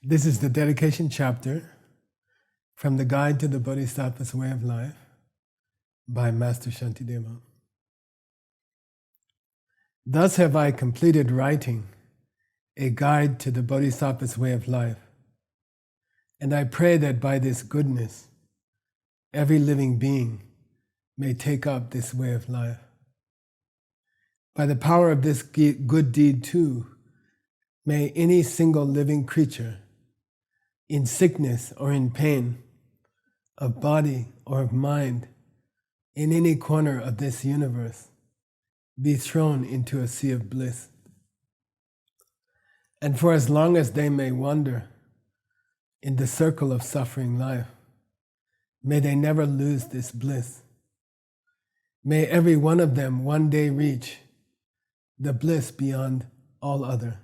This is the dedication chapter from the Guide to the Bodhisattva's Way of Life by Master Shantideva. Thus have I completed writing a guide to the Bodhisattva's way of life, and I pray that by this goodness, every living being may take up this way of life. By the power of this good deed too, may any single living creature, in sickness or in pain, of body or of mind, in any corner of this universe, be thrown into a sea of bliss. And for as long as they may wander in the circle of suffering life, may they never lose this bliss. May every one of them one day reach the bliss beyond all other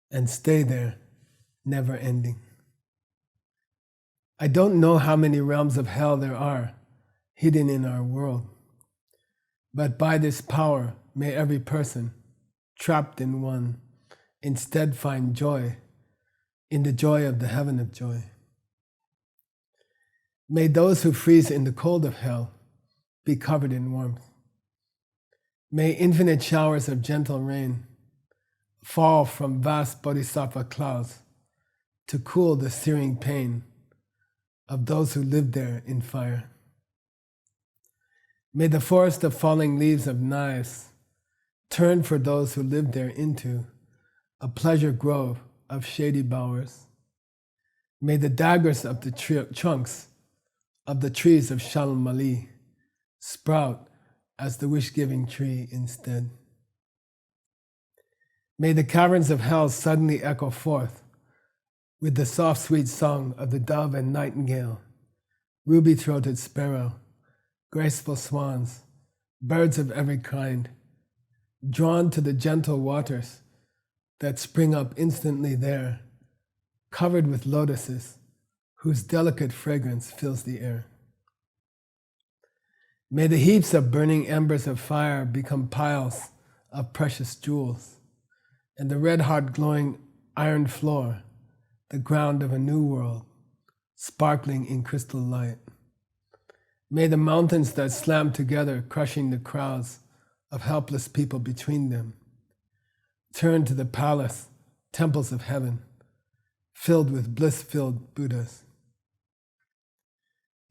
and stay there, never ending. I don't know how many realms of hell there are hidden in our world, but by this power may every person trapped in one instead find joy in the joy of the heaven of joy. May those who freeze in the cold of hell be covered in warmth. May infinite showers of gentle rain fall from vast bodhisattva clouds to cool the searing pain of those who live there in fire. May the forest of falling leaves of knives turn for those who live there into a pleasure grove of shady bowers. May the daggers of the trunks of the trees of Shalmali sprout as the wish-giving tree instead. May the caverns of hell suddenly echo forth with the soft, sweet song of the dove and nightingale, ruby-throated sparrow, graceful swans, birds of every kind, drawn to the gentle waters that spring up instantly there, covered with lotuses whose delicate fragrance fills the air. May the heaps of burning embers of fire become piles of precious jewels, and the red-hot glowing iron floor the ground of a new world, sparkling in crystal light. May the mountains that slam together, crushing the crowds of helpless people between them, turn to the palace, temples of heaven, filled with bliss-filled Buddhas.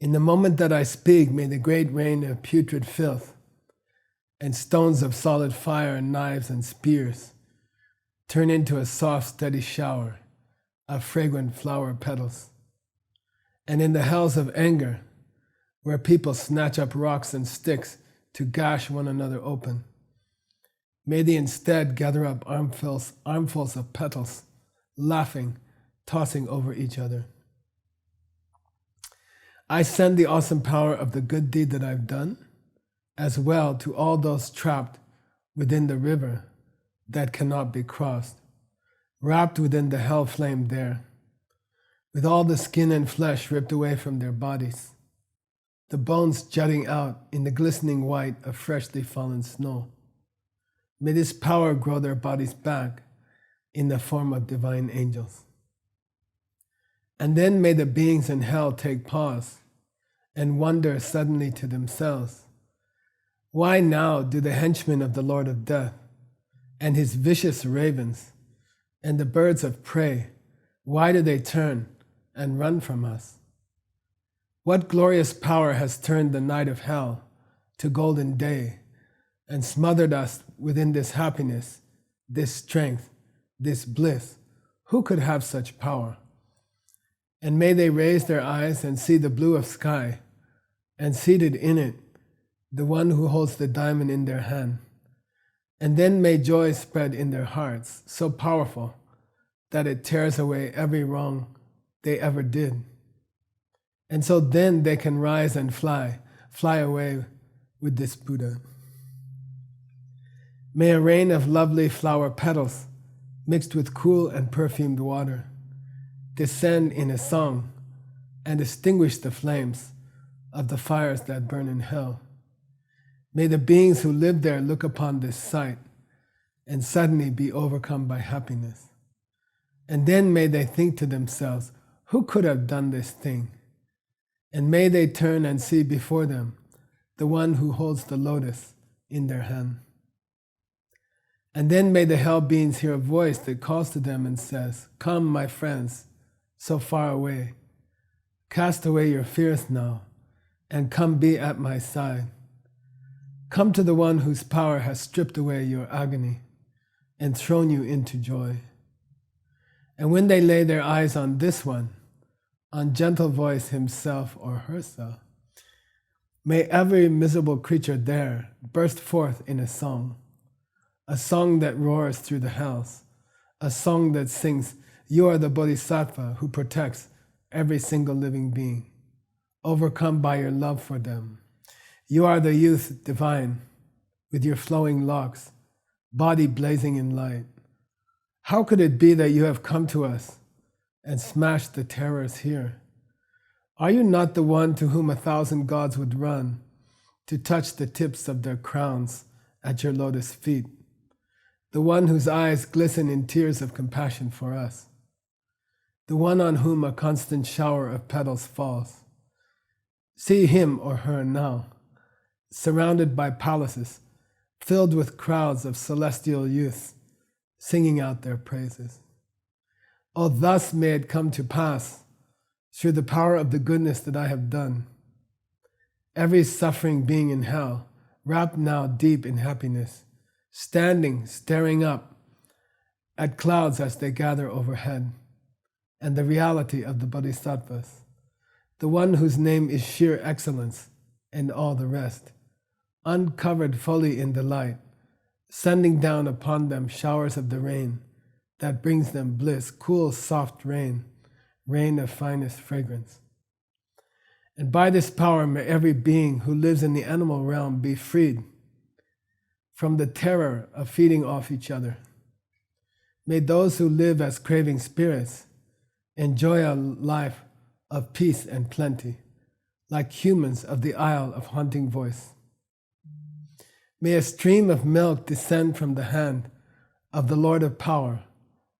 In the moment that I speak, may the great rain of putrid filth and stones of solid fire and knives and spears turn into a soft, steady shower of fragrant flower petals. And in the hells of anger, where people snatch up rocks and sticks to gash one another open, may they instead gather up armfuls of petals, laughing, tossing over each other. I send the awesome power of the good deed that I've done, as well to all those trapped within the river that cannot be crossed, wrapped within the hell flame there, with all the skin and flesh ripped away from their bodies, the bones jutting out in the glistening white of freshly fallen snow. May this power grow their bodies back in the form of divine angels. And then may the beings in hell take pause and wonder suddenly to themselves, why now do the henchmen of the Lord of Death and his vicious ravens and the birds of prey, why do they turn and run from us? What glorious power has turned the night of hell to golden day and smothered us within this happiness, this strength, this bliss? Who could have such power? And may they raise their eyes and see the blue of sky, and seated in it, the one who holds the diamond in their hand. And then may joy spread in their hearts, so powerful that it tears away every wrong they ever did. And so then they can rise and fly away with this Buddha. May a rain of lovely flower petals mixed with cool and perfumed water descend in a song and extinguish the flames of the fires that burn in hell. May the beings who live there look upon this sight and suddenly be overcome by happiness. And then may they think to themselves, who could have done this thing? And may they turn and see before them the one who holds the lotus in their hand. And then may the hell beings hear a voice that calls to them and says, come, my friends, so far away. Cast away your fears now, and come be at my side. Come to the one whose power has stripped away your agony and thrown you into joy. And when they lay their eyes on this one, on gentle voice himself or herself, may every miserable creature there burst forth in a song that roars through the hells, a song that sings, you are the Bodhisattva who protects every single living being, overcome by your love for them. You are the youth divine, with your flowing locks, body blazing in light. How could it be that you have come to us and smashed the terrors here? Are you not the one to whom 1,000 gods would run to touch the tips of their crowns at your lotus feet? The one whose eyes glisten in tears of compassion for us? The one on whom a constant shower of petals falls? See him or her now, surrounded by palaces, filled with crowds of celestial youths, singing out their praises. Oh, thus may it come to pass, through the power of the goodness that I have done. Every suffering being in hell, wrapped now deep in happiness, standing, staring up at clouds as they gather overhead, and the reality of the Bodhisattvas, the one whose name is sheer excellence and all the rest, uncovered fully in the light, sending down upon them showers of the rain that brings them bliss, cool, soft rain, rain of finest fragrance. And by this power may every being who lives in the animal realm be freed from the terror of feeding off each other. May those who live as craving spirits enjoy a life of peace and plenty, like humans of the Isle of Haunting Voice. May a stream of milk descend from the hand of the Lord of Power,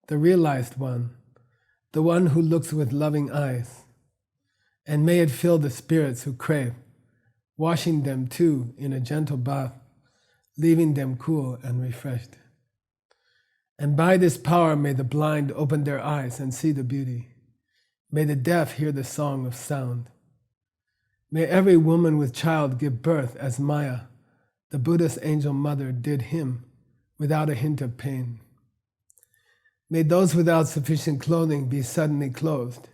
the realized one, the one who looks with loving eyes, and may it fill the spirits who crave, washing them too in a gentle bath, leaving them cool and refreshed. And by this power may the blind open their eyes and see the beauty. May the deaf hear the song of sound. May every woman with child give birth as Maya, the Buddha's angel mother, did him without a hint of pain. May those without sufficient clothing be suddenly clothed.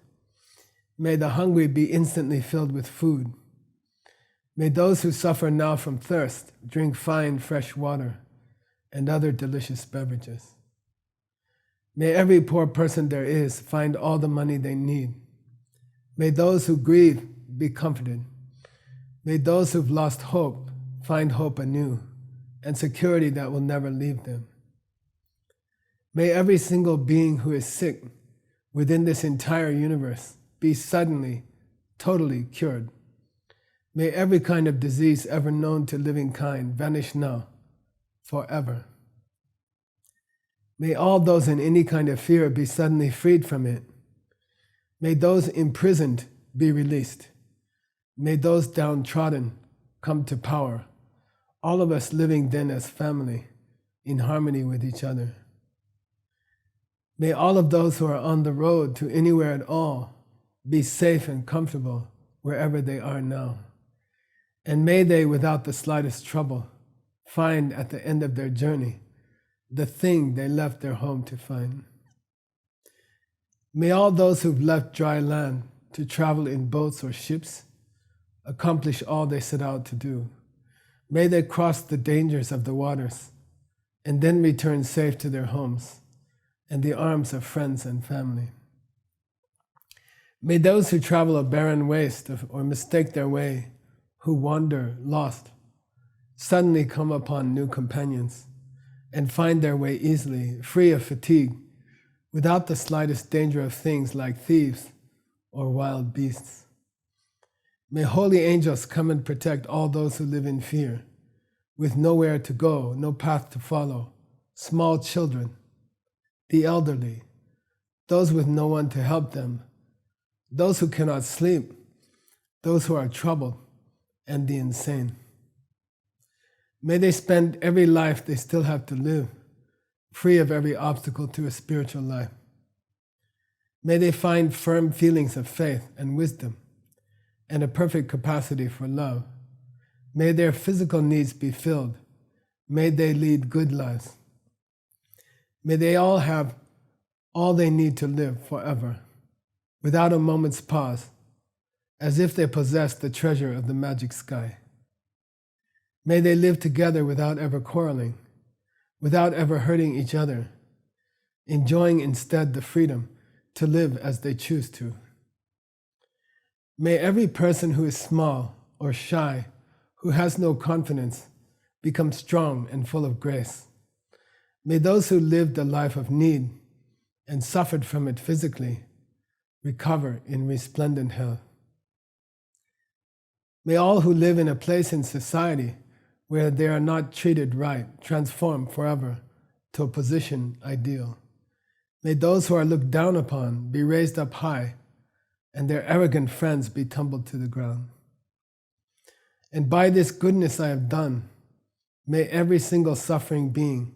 May the hungry be instantly filled with food. May those who suffer now from thirst drink fine fresh water and other delicious beverages. May every poor person there is find all the money they need. May those who grieve be comforted. May those who've lost hope find hope anew and security that will never leave them. May every single being who is sick within this entire universe be suddenly, totally cured. May every kind of disease ever known to living kind vanish now, forever. May all those in any kind of fear be suddenly freed from it. May those imprisoned be released. May those downtrodden come to power, all of us living then as family, in harmony with each other. May all of those who are on the road to anywhere at all be safe and comfortable wherever they are now. And may they, without the slightest trouble, find at the end of their journey the thing they left their home to find. May all those who've left dry land to travel in boats or ships accomplish all they set out to do. May they cross the dangers of the waters and then return safe to their homes and the arms of friends and family. May those who travel a barren waste or mistake their way, who wander lost, suddenly come upon new companions and find their way easily, free of fatigue, without the slightest danger of things like thieves or wild beasts. May holy angels come and protect all those who live in fear, with nowhere to go, no path to follow, small children, the elderly, those with no one to help them, those who cannot sleep, those who are troubled, and the insane. May they spend every life they still have to live, free of every obstacle to a spiritual life. May they find firm feelings of faith and wisdom, and a perfect capacity for love. May their physical needs be filled. May they lead good lives. May they all have all they need to live forever, without a moment's pause, as if they possessed the treasure of the magic sky. May they live together without ever quarreling, without ever hurting each other, enjoying instead the freedom to live as they choose to. May every person who is small or shy, who has no confidence, become strong and full of grace. May those who lived a life of need and suffered from it physically recover in resplendent health. May all who live in a place in society where they are not treated right transform forever to a position ideal. May those who are looked down upon be raised up high, and their arrogant friends be tumbled to the ground. And by this goodness I have done, may every single suffering being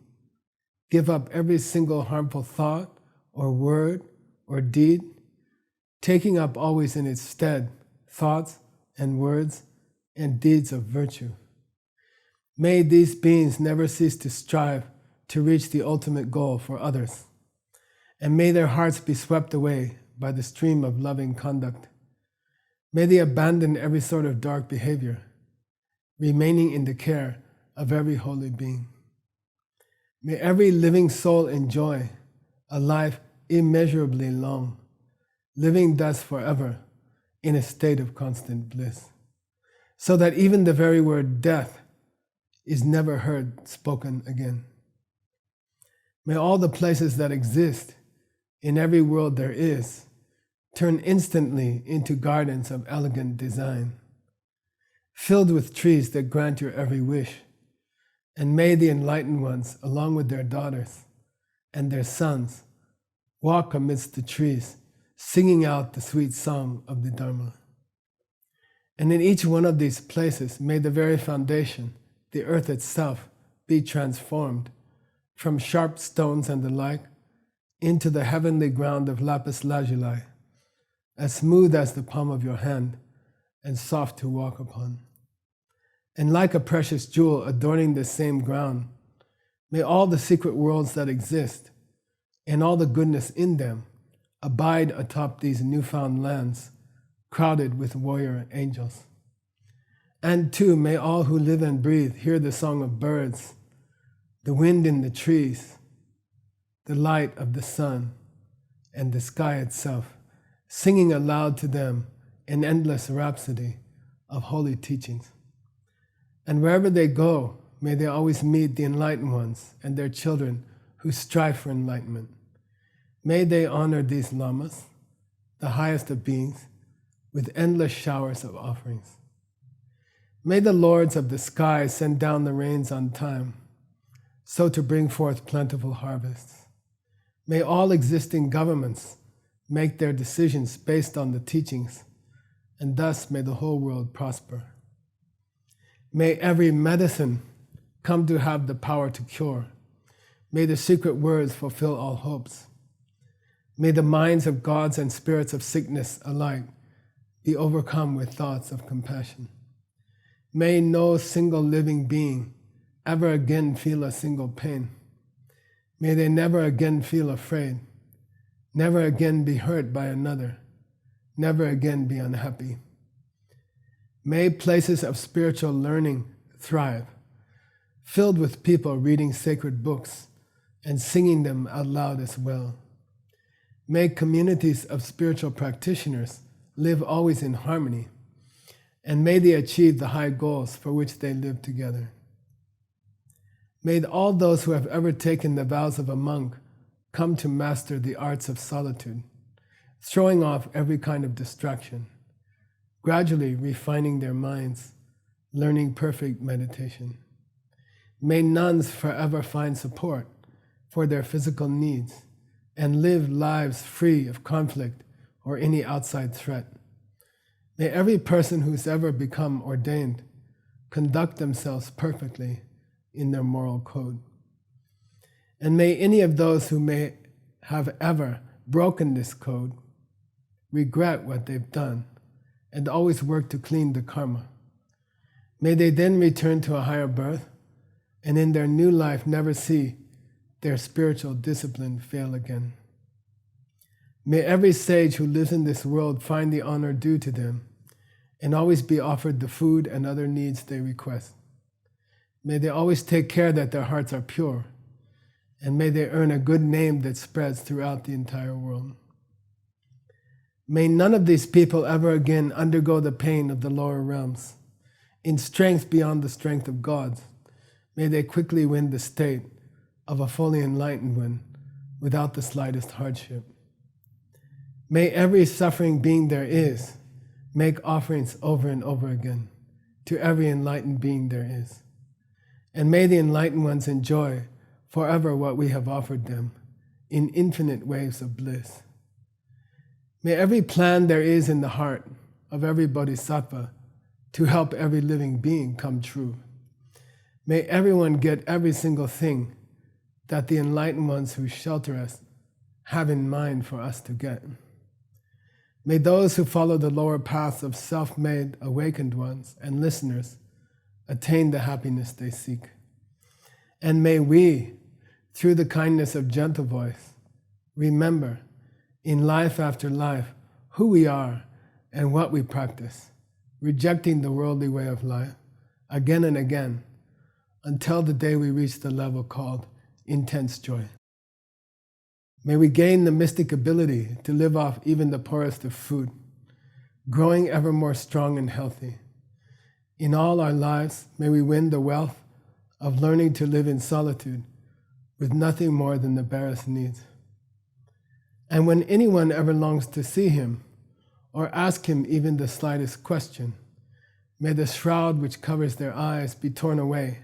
give up every single harmful thought or word or deed, taking up always in its stead thoughts and words and deeds of virtue. May these beings never cease to strive to reach the ultimate goal for others, and may their hearts be swept away by the stream of loving conduct. May they abandon every sort of dark behavior, remaining in the care of every holy being. May every living soul enjoy a life immeasurably long, living thus forever in a state of constant bliss, so that even the very word death is never heard spoken again. May all the places that exist in every world there is turn instantly into gardens of elegant design, filled with trees that grant your every wish. And may the enlightened ones, along with their daughters and their sons, walk amidst the trees, singing out the sweet song of the Dharma. And in each one of these places, may the very foundation, the earth itself, be transformed from sharp stones and the like into the heavenly ground of lapis lazuli, as smooth as the palm of your hand and soft to walk upon. And like a precious jewel adorning this same ground, may all the secret worlds that exist and all the goodness in them abide atop these newfound lands, crowded with warrior angels. And too, may all who live and breathe hear the song of birds, the wind in the trees, the light of the sun, and the sky itself, singing aloud to them an endless rhapsody of holy teachings. And wherever they go, may they always meet the enlightened ones and their children who strive for enlightenment. May they honor these lamas, the highest of beings, with endless showers of offerings. May the lords of the sky send down the rains on time, so to bring forth plentiful harvests. May all existing governments make their decisions based on the teachings, and thus may the whole world prosper. May every medicine come to have the power to cure. May the secret words fulfill all hopes. May the minds of gods and spirits of sickness alike be overcome with thoughts of compassion. May no single living being ever again feel a single pain. May they never again feel afraid, never again be hurt by another, never again be unhappy. May places of spiritual learning thrive, filled with people reading sacred books and singing them out loud as well. May communities of spiritual practitioners live always in harmony, and may they achieve the high goals for which they live together. May all those who have ever taken the vows of a monk come to master the arts of solitude, throwing off every kind of distraction, gradually refining their minds, learning perfect meditation. May nuns forever find support for their physical needs and live lives free of conflict or any outside threat. May every person who's ever become ordained conduct themselves perfectly in their moral code. And may any of those who may have ever broken this code regret what they've done and always work to clean the karma. May they then return to a higher birth and in their new life never see their spiritual discipline fail again. May every sage who lives in this world find the honor due to them and always be offered the food and other needs they request. May they always take care that their hearts are pure, and may they earn a good name that spreads throughout the entire world. May none of these people ever again undergo the pain of the lower realms. In strength beyond the strength of gods, may they quickly win the state of a fully enlightened one without the slightest hardship. May every suffering being there is make offerings over and over again to every enlightened being there is. And may the enlightened ones enjoy forever what we have offered them in infinite waves of bliss. May every plan there is in the heart of every bodhisattva to help every living being come true. May everyone get every single thing that the enlightened ones who shelter us have in mind for us to get. May those who follow the lower paths of self-made awakened ones and listeners attain the happiness they seek. And may we, through the kindness of gentle voice, remember in life after life who we are and what we practice, rejecting the worldly way of life again and again until the day we reach the level called intense joy. May we gain the mystic ability to live off even the poorest of food, growing ever more strong and healthy. In all our lives, may we win the wealth of learning to live in solitude with nothing more than the barest needs. And when anyone ever longs to see him or ask him even the slightest question, may the shroud which covers their eyes be torn away,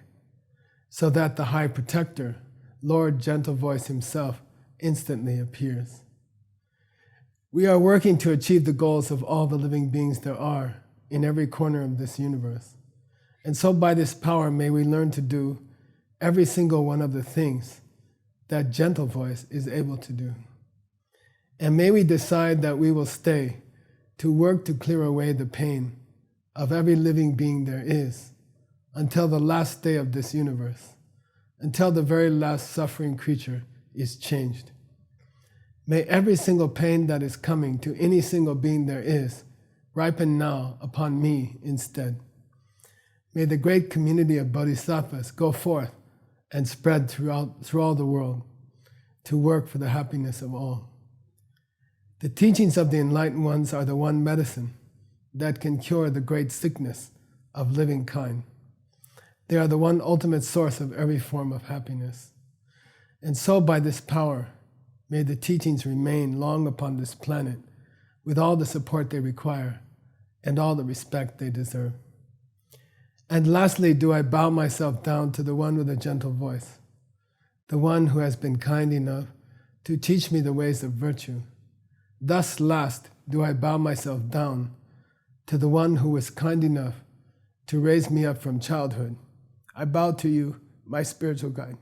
so that the High Protector, Lord Gentle Voice himself, instantly appears. We are working to achieve the goals of all the living beings there are in every corner of this universe. And so by this power may we learn to do every single one of the things that Gentle Voice is able to do. And may we decide that we will stay to work to clear away the pain of every living being there is until the last day of this universe, until the very last suffering creature is changed. May every single pain that is coming to any single being there is ripen now upon me instead. May the great community of bodhisattvas go forth and spread through all the world to work for the happiness of all. The teachings of the enlightened ones are the one medicine that can cure the great sickness of living kind. They are the one ultimate source of every form of happiness. And so by this power, may the teachings remain long upon this planet with all the support they require and all the respect they deserve. And lastly, do I bow myself down to the one with a gentle voice, the one who has been kind enough to teach me the ways of virtue. Thus last do I bow myself down to the one who was kind enough to raise me up from childhood. I bow to you, my spiritual guide.